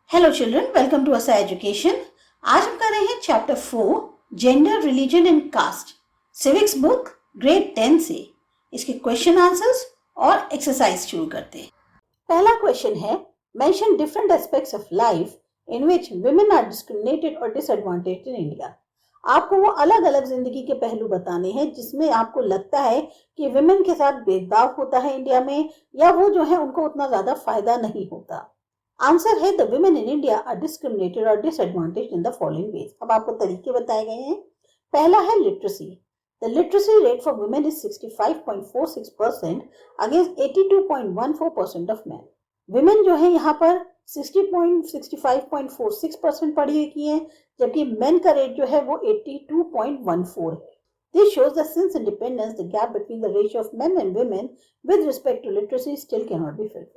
Hello children, welcome to Asa education. आज हम कर रहे हैं chapter 4 gender, religion and caste, civics book grade 10 से। इसके क्वेश्चन आंसर्स और एक्सरसाइज शुरू करते हैं। पहला क्वेश्चन है, mention different aspects of life in which women are discriminated और डिसएडवांटेज्ड इन इंडिया। आपको वो अलग अलग जिंदगी के पहलू बताने हैं जिसमें आपको लगता है कि वुमेन के साथ भेदभाव होता है इंडिया में, या वो जो है उनको उतना ज्यादा फायदा नहीं होता। आंसर है the women in India are discriminated और disadvantaged in the following ways. अब आपको तरीके बताए गए हैं। पहला है literacy. The literacy rate for women is 65.46% against 82.14% of man. Women जो है यहाँ पर 65.46% पढ़ी लिखी है, जबकि मेन का रेट जो है वो 82.14 है। This shows that since independence, the gap between the ratio of men and women with respect to literacy still cannot be filled.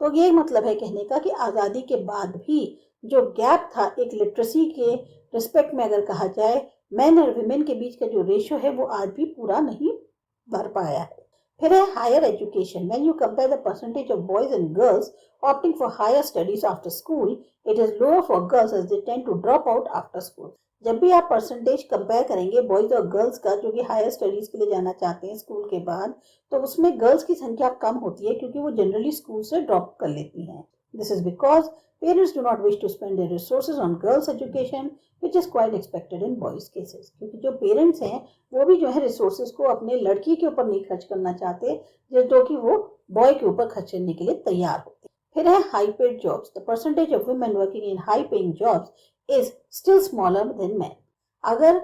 तो ये मतलब है कहने का कि आज़ादी के बाद भी जो गैप था एक लिटरेसी के रिस्पेक्ट में, अगर कहा जाए मेन और विमेन के बीच का जो रेशियो है वो आज भी पूरा नहीं भर पाया है। फिर है higher education. When you compare the percentage of boys and girls opting for higher studies after school, it is lower for girls as they tend to drop out after school. जब भी आप परसेंटेज कंपेयर करेंगे boys और girls का जो कि higher studies के लिए जाना चाहते हैं स्कूल के बाद, तो उसमें गर्ल्स की संख्या कम होती है क्योंकि वो जनरली स्कूल से ड्रॉप कर लेती हैं। This is because parents do not wish to spend their resources on girls education which is quite expected in boys cases. क्योंकि जो पेरेंट्स हैं वो भी जो है रिसोर्सेज को अपने लड़की के ऊपर नहीं खर्च करना चाहते, जो कि वो बॉय के ऊपर खर्च करने के लिए तैयार होते हैं। फिर है high paid jobs. The percentage of women working in high paying jobs is still smaller than men. अगर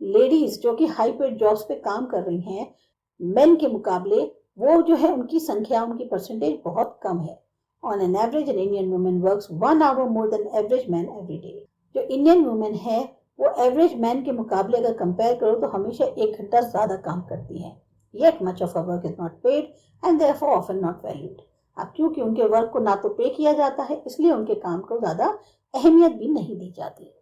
लेडीज जो कि हाई पेड जॉब्स पे काम कर रही हैं मेन के मुकाबले, वो जो है उनकी संख्या, उनकी परसेंटेज बहुत कम है। On an average an Indian women works 1 hour more than average man every day. जो इंडियन वुमेन है वो एवरेज मैन के मुकाबले अगर कंपेयर करो तो हमेशा 1 घंटा ज्यादा काम करती हैं। Yet much of her work is not paid and therefore often not valued. अब क्योंकि उनके वर्क को ना तो पे किया जाता है, इसलिए उनके काम को ज्यादा अहमियत भी नहीं दी जाती।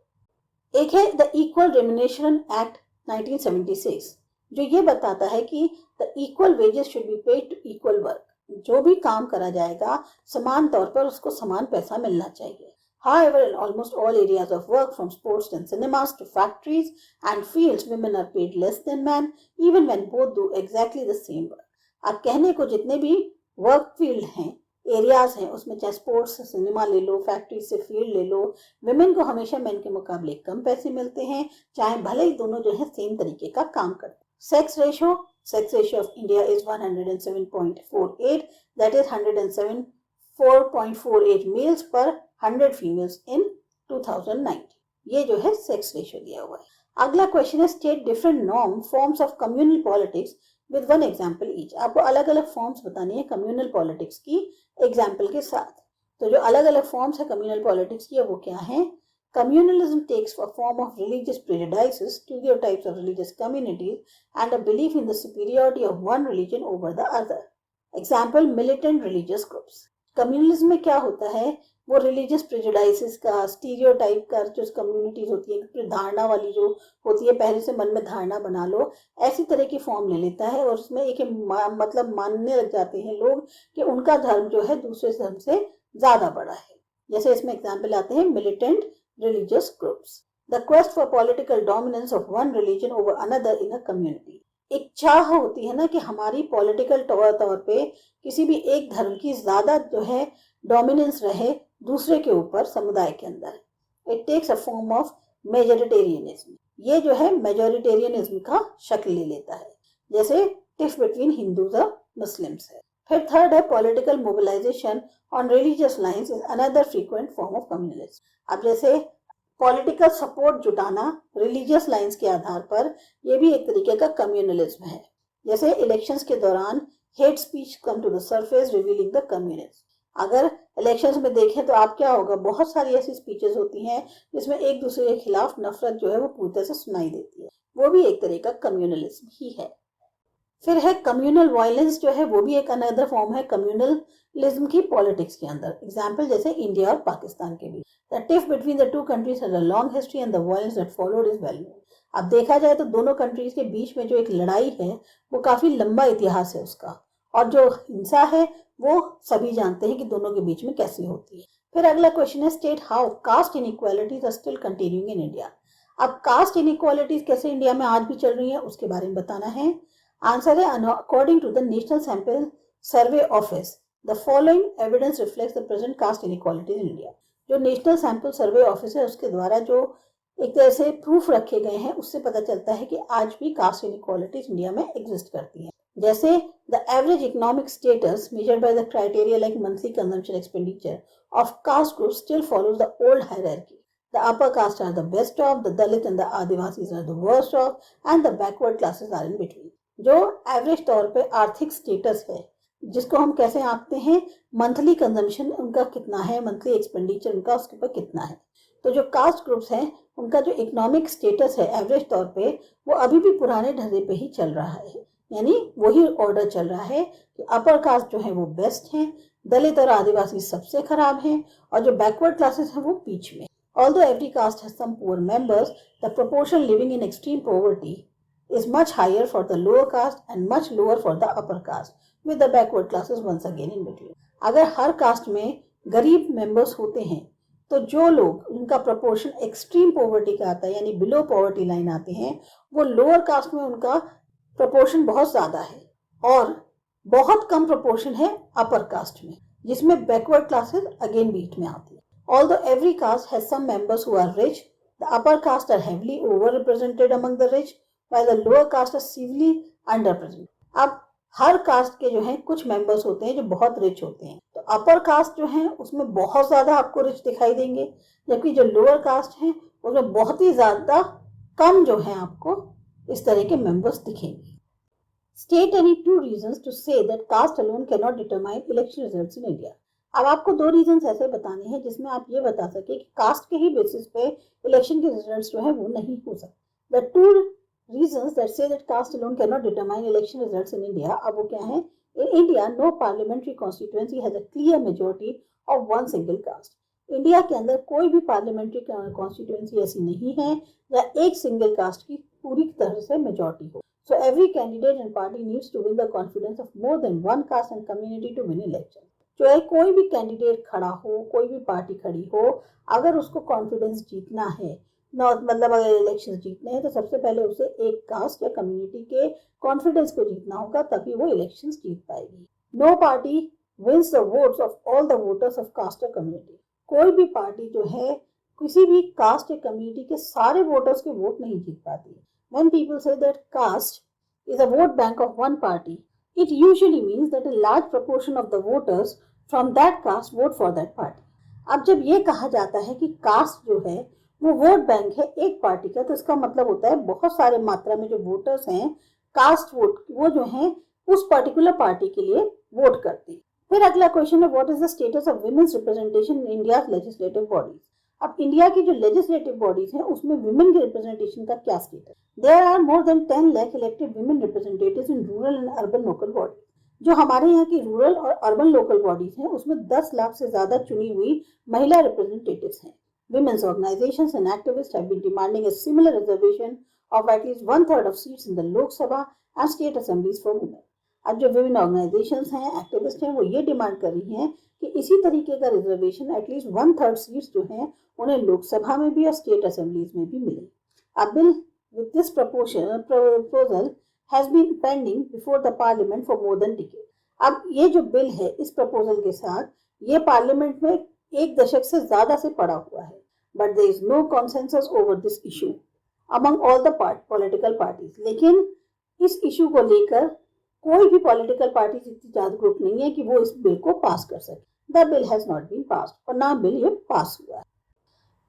एक है द इक्वल रेम्युनरेशन एक्ट 1976, जो ये बताता है कि the equal wages should be paid to equal work. जो भी काम करा जाएगा समान तौर पर उसको समान पैसा मिलना चाहिए। However, in almost all areas of work, from sports and cinemas to factories and fields, women are paid less than men, even when both do exactly the same work. अब कहने को जितने भी वर्क फील्ड हैं, areas हैं, उसमें चाहे sports से सिनेमा ले लो, फैक्ट्री से फील्ड ले लो, विमेन को हमेशा मेन के मुकाबले कम पैसे मिलते हैं, चाहे भले ही दोनों जो है सेम तरीके का काम करते हैं। Sex ratio of India is 107.48, that is 107.48 males per 100 females in 2019। ये जो है सेक्स रेशियो दिया हुआ है। अगला क्वेश्चन है state different norm forms of communal politics with one example each. आपको अलग अलग फॉर्म्स बतानी है कम्युनल पॉलिटिक्स की एग्जाम्पल के साथ। तो जो अलग अलग फॉर्म्स है कम्युनल पॉलिटिक्स की वो क्या है? Communalism takes a form of religious prejudices, stereotypes of religious communities and a belief in the superiority of one religion over the other. Example militant religious groups. Communalism में क्या होता है, वो रिलीजियस प्रेजुडाइसेस का, स्टीरियोटाइप का, जो कम्युनिटीज होती है, फिर धारणा वाली जो होती है, पहले से मन में धारणा बना लो, ऐसी तरह की फॉर्म ले लेता है और उसमें एक मतलब मानने लग जाते हैं लोग कि उनका धर्म जो है दूसरे धर्म से ज्यादा बड़ा है। जैसे इसमें एग्जाम्पल आते हैं militant religious groups. The quest for political dominance of one religion over another in a community. एक चाह होती है ना कि हमारी पॉलिटिकल तौर पे किसी भी एक धर्म की ज्यादा जो है डोमिनेंस रहे दूसरे के ऊपर समुदाय के अंदर। It takes a form of majoritarianism. ये जो है मेजोरिटेरियनिज्म का शक्ल ले लेता है, जैसे टिफ बिटवीन हिंदूज और मुस्लिम्स है। फिर थर्ड है political mobilisation on religious lines is another frequent form of communalism. अब जैसे पॉलिटिकल सपोर्ट जुटाना रिलीजियस लाइंस के आधार पर, यह भी एक तरीके का कम्युनलिज्म है। जैसे इलेक्शंस के दौरान hate speech come to the surface revealing the communism. अगर इलेक्शंस में देखें तो आप क्या होगा, बहुत सारी ऐसी स्पीचेस होती हैं जिसमें एक दूसरे के खिलाफ नफरत जो है वो पूरी तरह से सुनाई देती है, वो भी एक तरह का कम्युनलिज्म ही है। फिर है कम्युनल वायलेंस, जो है वो भी एक अनदर फॉर्म है कम्युनलिज्म की पॉलिटिक्स के अंदर। एग्जाम्पल जैसे इंडिया और पाकिस्तान के बीच, the tiff between the two countries has a long history and the violence that followed is well known. अब देखा जाए तो दोनों कंट्रीज के बीच में जो एक लड़ाई है वो काफी लंबा इतिहास है उसका, और जो हिंसा है वो सभी जानते हैं कि दोनों के बीच में कैसी होती है। फिर अगला क्वेश्चन है state how caste inequalities are still continuing in India. अब कास्ट इनइक्वालिटीज कैसे इंडिया में आज भी चल रही है उसके बारे में बताना है। आंसर है according to the national sample survey office the following evidence reflects the present caste inequalities in India. जो नेशनल सैंपल सर्वे ऑफिस है उसके द्वारा जो एक तरह से प्रूफ रखे गए हैं उससे पता चलता है कि आज भी कास्ट इनइक्वालिटीज इंडिया में एग्जिस्ट करती हैं। जैसे the average economic status measured by the criteria like monthly consumption expenditure of caste group still follows the old hierarchy. The upper caste are the best off, the Dalit and the Adivasis are the worst off, and the backward classes are in between. जो average तौर पे आर्थिक status है जिसको हम कैसे आंकते हैं, monthly consumption उनका कितना है, मंथली एक्सपेंडिचर उनका उसके ऊपर कितना है। तो जो कास्ट ग्रुप्स हैं उनका जो इकोनॉमिक स्टेटस है एवरेज तौर पे वो अभी भी पुराने ढर्रे पे ही चल रहा है, यानी वही ऑर्डर चल रहा है कि अपर कास्ट जो है वो बेस्ट है, दलित और आदिवासी सबसे खराब हैं और जो बैकवर्ड क्लासेस हैं वो बीच में। Although every caste has some poor members, the proportion living in extreme poverty is much higher for the lower caste and much lower for the upper caste, with the backward classes once again in between. अगर हर cast में गरीब members होते हैं तो जो लोग उनका proportion extreme poverty का आता है यानी बिलो पॉवर्टी लाइन आते हैं वो लोअर कास्ट में उनका प्रोपोर्शन बहुत ज्यादा है और बहुत कम प्रोपोर्शन है अपर कास्ट में जिसमें बैकवर्ड क्लासेस अगेन बीच में आती है। Although every caste has some members who are rich, the upper caste are heavily overrepresented among the rich, while the lower caste are severely underrepresented. अब हर cast के जो हैं कुछ मेंबर्स होते हैं जो बहुत रिच होते हैं, तो अपर कास्ट जो है उसमें बहुत ज्यादा आपको रिच दिखाई देंगे, जबकि जो लोअर कास्ट है उसमें बहुत ही ज्यादा कम जो है आपको इस तरह के मेंबर्स दिखेंगे। State any two reasons to say that caste alone cannot determine election results in India. अब आपको दो रीजंस ऐसे बताने हैं जिसमें आप ये बता सके कि कास्ट के ही बेसिस पे इलेक्शन के रिजल्ट्स जो है वो नहीं हो सकते। The two reasons that say that caste alone cannot determine election results in India, अब वो क्या है? In India, no parliamentary constituency has a clear majority of one single caste. India के अंदर कोई भी पार्लियामेंट्री कॉन्स्टिट्यूएंसी ऐसी नहीं है जहाँ एक सिंगल कास्ट की पूरी तरह से मेजॉरिटी हो। So every candidate and party needs to win the confidence of more than one caste and community to win election. जो है कोई भी कैंडिडेट खड़ा हो, कोई भी पार्टी खड़ी हो, अगर उसको कॉन्फिडेंस जीतना है मतलब अगर इलेक्शन जीतने हैं तो सबसे पहले उसे एक कास्ट या कम्युनिटी के कॉन्फिडेंस को जीतना होगा तभी वो इलेक्शन जीत पाएगी। No party wins the votes of all the voters of caste और कम्युनिटी। कोई भी पार्टी जो है किसी भी कास्ट या कम्युनिटी के सारे वोटर्स के वोट नहीं जीत पाती। When people say that caste is a vote bank of one party, it usually means that a large proportion of the voters from that caste vote for that party. अब जब ये कहा जाता है कि कास्ट जो है वो वोट बैंक है एक पार्टी का, तो इसका मतलब होता है बहुत सारे मात्रा में जो वोटर्स हैं कास्ट वोट वो जो है उस पर्टिकुलर पार्टी के लिए वोट करते हैं। फिर अगला क्वेश्चन है what is the status of women's representation in India legislative bodies. अब इंडिया की जो लेजिस्लेटिव बॉडीज हैं उसमें विमेन के रिप्रेजेंटेशन का क्या status? There are more than 10 lakh elected women representatives in rural and urban local bodies. जो हमारे यहाँ की रूरल और अर्बन लोकल बॉडीज हैं उसमें 10 लाख से ज्यादा चुनी हुई महिला रिप्रेजेंटेटिव्स हैं। Women's organizations and activists have been demanding a similar reservation of at least 1/3 of seats in the Lok Sabha and state assemblies for women. अब जो विमेन ऑर्गेनाइजेशंस हैं, एक्टिविस्ट हैं, वो ये डिमांड कर रही हैं कि इसी तरीके का रिजर्वेशन एटलीस्ट 1/3 सीट्स जो हैं उन्हें लोकसभा में भी और स्टेट असेंबलीज में भी मिले। A bill with this proposal has been pending before the parliament for more than decade. अब ये जो बिल है इस प्रपोजल के साथ ये पार्लियामेंट में एक दशक से ज्यादा से पड़ा हुआ है, but there is no consensus over this issue among all the political parties. लेकिन इस इशू को लेकर कोई भी पॉलिटिकल पार्टी इतनी जागरूक नहीं है कि वो इस बिल को पास कर सके। The bill has not been passed और ना बिल ये पास हुआ है।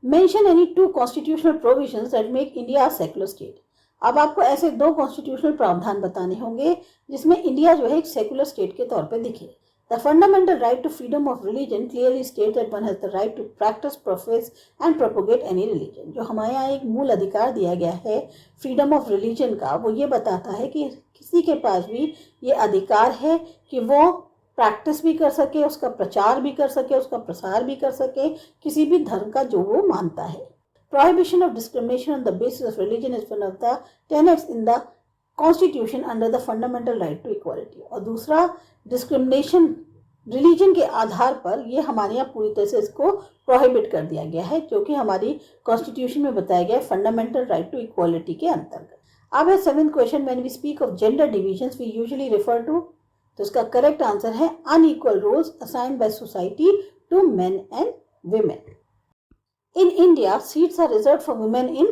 Mention any 2 constitutional provisions that make India a secular state. अब आपको ऐसे 2 कॉन्स्टिट्यूशनल प्रावधान बताने होंगे जिसमें इंडिया जो है एक सेकुलर स्टेट के तौर पर दिखे। The fundamental right to freedom of religion clearly states that one has the right to practice, profess and propagate any religion. जो हमारे यहाँ एक मूल अधिकार दिया गया है फ्रीडम ऑफ रिलीजन का, वो ये बताता है कि किसी के पास भी ये अधिकार है कि वो प्रैक्टिस भी कर सके, उसका प्रचार भी कर सके, उसका प्रसार भी कर सके किसी भी धर्म का जो वो मानता है। Prohibition of discrimination on the basis of religion is one of the tenets in the Constitution under the fundamental right to equality. और दूसरा डिस्क्रिमिनेशन रिलीजन के आधार पर ये हमारे यहाँ पूरी तरह से इसको प्रोहिबिट कर दिया गया है, जो कि हमारी कॉन्स्टिट्यूशन में बताया गया है फंडामेंटल राइट टू इक्वालिटी के अंतर्गत। अब है 7th question, when we speak of gender divisions we usually refer to, तो इसका करेक्ट आंसर है unequal roles assigned by society to men and women. In India, seats are reserved for women in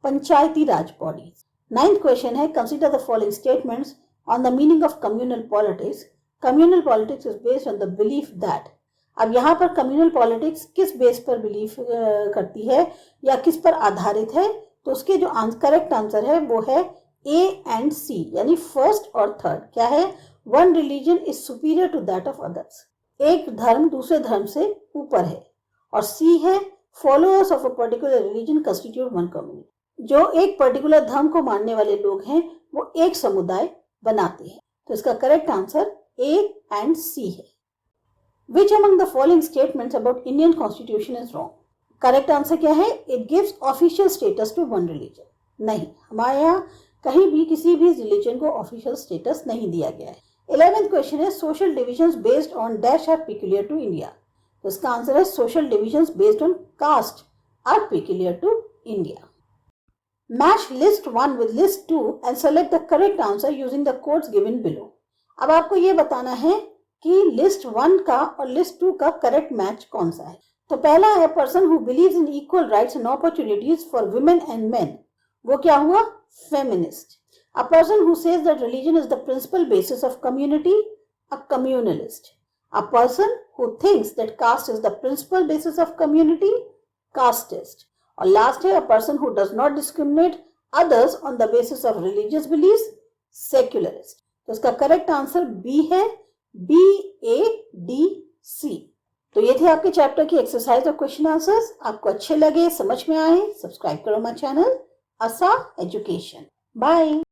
Panchayati Raj bodies. 9th question है, consider the following statements on the meaning of communal politics. Communal politics is based on the belief that, अब यहाँ पर communal politics किस base पर believe करती है या किस पर आधारित है, तो उसके जो करेक्ट आंसर है वो है A and C, यानी फर्स्ट और थर्ड। क्या है? One religion is superior to that of others. एक धर्म दूसरे धर्म से ऊपर है। और सी है followers of a particular religion constitute one community, जो एक पर्टिकुलर धर्म को मानने वाले लोग हैं वो एक समुदाय बनाते हैं। तो इसका correct answer A and C है। Which among the following statements about Indian constitution is wrong? Correct answer क्या है? It gives official status to one religion. नहीं, हमारे यहाँ कहीं भी किसी भी रिलीजन को ऑफिशियल स्टेटस नहीं दिया गया है। 11th क्वेश्चन है, social divisions based on dash are peculiar to India, तो इसका आंसर है social divisions based on caste are peculiar to India. Match list 1 with list 2 and select the correct answer using the codes given below. अब आपको ये बताना है कि list 1 का और लिस्ट 2 का करेक्ट मैच कौन सा है। तो पहला है person who believes in equal rights and opportunities for women and men, वो क्या हुआ? Feminist. A person who says that religion is the principal basis of community, a communalist. A person who thinks that caste is the principal basis of community, casteist. और last है, a person who does not discriminate others on the basis of religious beliefs, secularist. तो इसका correct answer B है, BADC। तो ये थे आपके chapter की एक्सरसाइज और क्वेश्चन आंसर्स। आपको अच्छे लगे, समझ में आए, सब्सक्राइब करो माय चैनल आसा एजुकेशन। बाय।